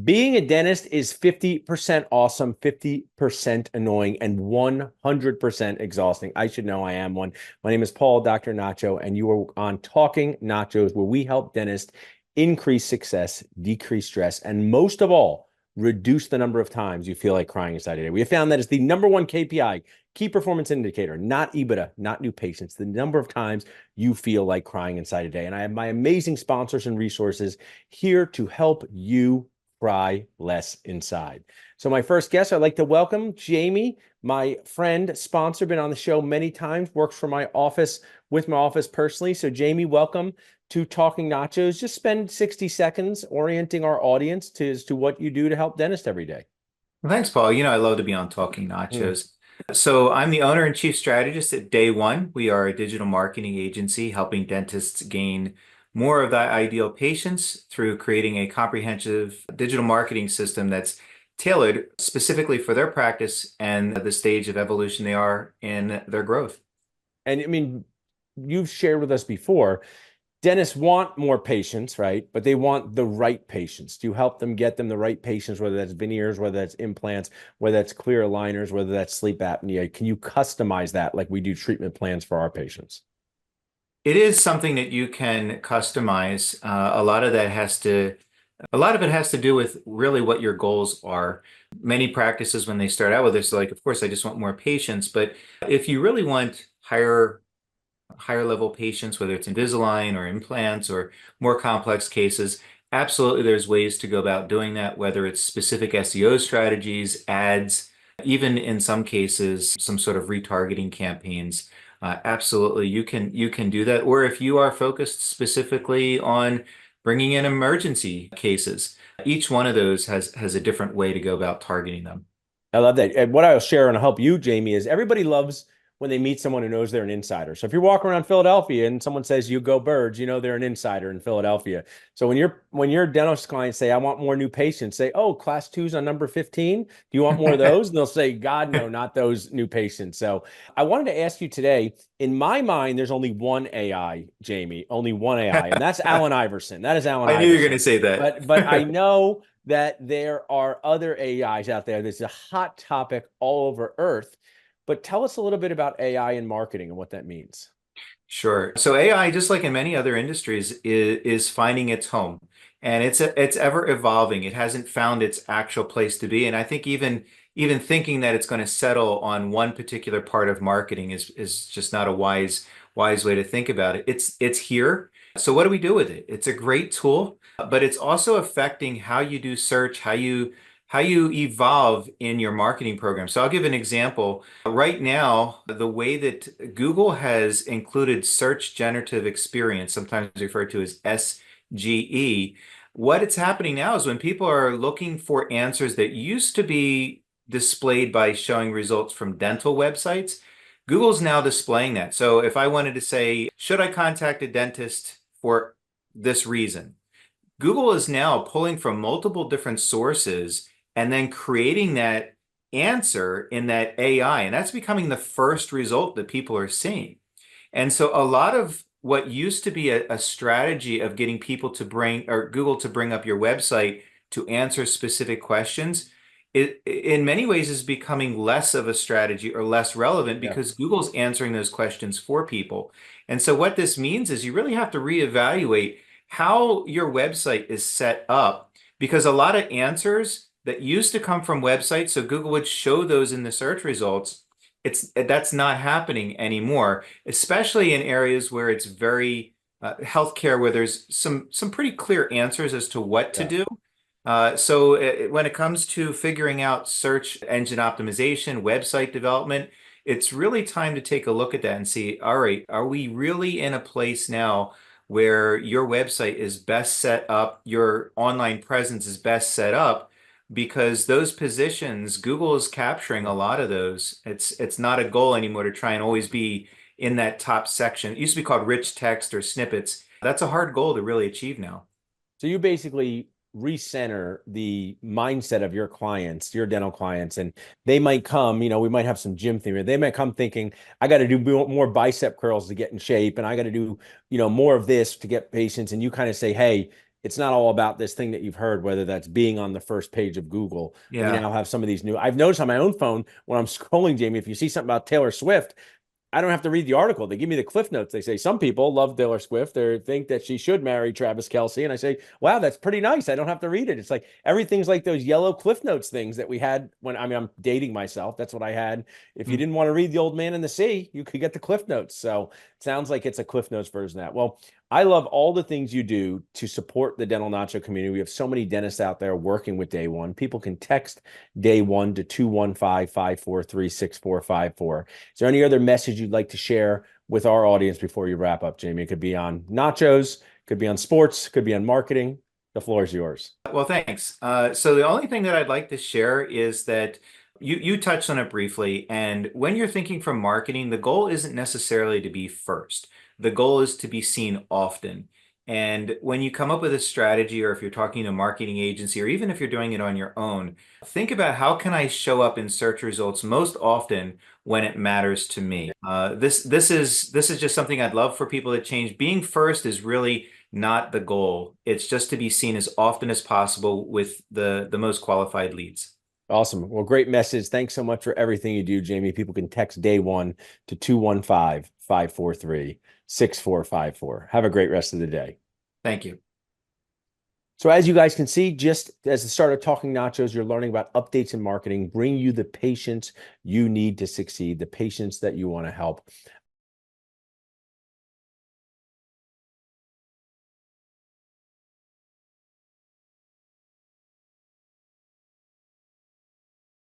Being a dentist is 50% awesome, 50% annoying, and 100% exhausting. I should know I am one. My name is Paul, Dr. Nacho, and you are on Talking Nachos, where we help dentists increase success, decrease stress, and most of all, reduce the number of times you feel like crying inside a day. We have found that it's the number one KPI, key performance indicator, not EBITDA, not new patients, the number of times you feel like crying inside a day. And I have my amazing sponsors and resources here to help you cry less inside. So my first guest, I'd like to welcome Jamie, my friend, sponsor, been on the show many times, works for my office, with my office personally. So Jamie, welcome to Talking Nachos. Just spend 60 seconds orienting our audience as to what you do to help dentists every day. Well, thanks, Paul. I love to be on Talking Mm. Nachos. So I'm the owner and chief strategist at Day One. We are a digital marketing agency helping dentists gain more of that ideal patients through creating a comprehensive digital marketing system that's tailored specifically for their practice and the stage of evolution they are in their growth. And I mean, you've shared with us before, dentists want more patients, right? But they want the right patients. Do you help them get them the right patients, whether that's veneers, whether that's implants, whether that's clear aligners, whether that's sleep apnea? Can you customize that like we do treatment plans for our patients? It is something that you can customize. A lot of it has to do with really what your goals are. Many practices, when they start out with this, like, of course, I just want more patients. But if you really want higher level patients, whether it's Invisalign or implants or more complex cases, absolutely there's ways to go about doing that, whether it's specific SEO strategies, ads, even in some cases, some sort of retargeting campaigns. Absolutely, you can do that. Or if you are focused specifically on bringing in emergency cases, each one of those has a different way to go about targeting them. I love that. And what I'll share and help you, Jamie, is everybody loves when they meet someone who knows they're an insider. So if you're walking around Philadelphia and someone says you go birds, you know they're an insider in Philadelphia. So when your dentist clients say, I want more new patients, say, oh, class two's on number 15. Do you want more of those? And they'll say, God, no, not those new patients. So I wanted to ask you today, in my mind, there's only one AI, Jamie, only one AI, and that's Allen Iverson. That is Allen I knew you were going to Iverson. say But I that. know that there are other AIs out there. There's a hot topic all over Earth. But tell us a little bit about AI in marketing and what that means. Sure. So AI, just like in many other industries, is finding its home, and it's ever evolving. It hasn't found its actual place to be, and I think even thinking that it's going to settle on one particular part of marketing is just not a wise way to think about it. It's here. So what do we do with it? It's a great tool, but it's also affecting how you do search, how you evolve in your marketing program. So I'll give an example. Right now, the way that Google has included search generative experience, sometimes referred to as SGE, what it's happening now is when people are looking for answers that used to be displayed by showing results from dental websites, Google's now displaying that. So if I wanted to say, should I contact a dentist for this reason? Google is now pulling from multiple different sources and then creating that answer in that AI. And that's becoming the first result that people are seeing. And so a lot of what used to be a strategy of getting people to bring or Google to bring up your website to answer specific questions, it in many ways is becoming less of a strategy or less relevant Yeah. because Google's answering those questions for people. And so what this means is you really have to reevaluate how your website is set up because a lot of answers that used to come from websites, so Google would show those in the search results. That's not happening anymore, especially in areas where it's very healthcare, where there's some pretty clear answers as to what to Yeah. do. So when it comes to figuring out search engine optimization, website development, it's really time to take a look at that and see, all right, are we really in a place now where your website is best set up, your online presence is best set up? Because those positions, Google is capturing a lot of those. It's not a goal anymore to try and always be in that top section. It used to be called rich text or snippets. That's a hard goal to really achieve now. So you basically recenter the mindset of your clients, your dental clients, and they might come, we might have some gym theory. They might come thinking, I got to do more bicep curls to get in shape, and I got to do, more of this to get patients. And you kind of say, hey, it's not all about this thing that you've heard, whether that's being on the first page of Google. We Yeah. now have some of these new, I've noticed on my own phone when I'm scrolling, Jamie, if you see something about Taylor Swift, I don't have to read the article. They give me the cliff notes. They say some people love Taylor Swift or think that she should marry Travis Kelce. And I say, wow, that's pretty nice. I don't have to read it. It's like everything's like those yellow cliff notes things that we had when, I mean, I'm dating myself. That's what I had. If you Mm. didn't want to read The Old Man and the Sea, you could get the cliff notes. So it sounds like it's a cliff notes version of that. Well, I love all the things you do to support the dental nacho community. We have so many dentists out there working with Day One. People can text Day One to 215-543-6454. Is there any other message you'd like to share with our audience before you wrap up, Jamie? It could be on nachos, could be on sports, could be on marketing. The floor is yours. Well, thanks. So the only thing that I'd like to share is that you touched on it briefly. And when you're thinking from marketing, the goal isn't necessarily to be first. The goal is to be seen often. And when you come up with a strategy, or if you're talking to a marketing agency, or even if you're doing it on your own, think about how can I show up in search results most often when it matters to me. This is just something I'd love for people to change. Being first is really not the goal. It's just to be seen as often as possible with the most qualified leads. Awesome. Well, great message. Thanks so much for everything you do, Jamie. People can text Day One to 215-543-6454. Have a great rest of the day. Thank you. So as you guys can see, just as the start of Talking Nachos, you're learning about updates in marketing, bring you the patience you need to succeed, the patience that you want to help.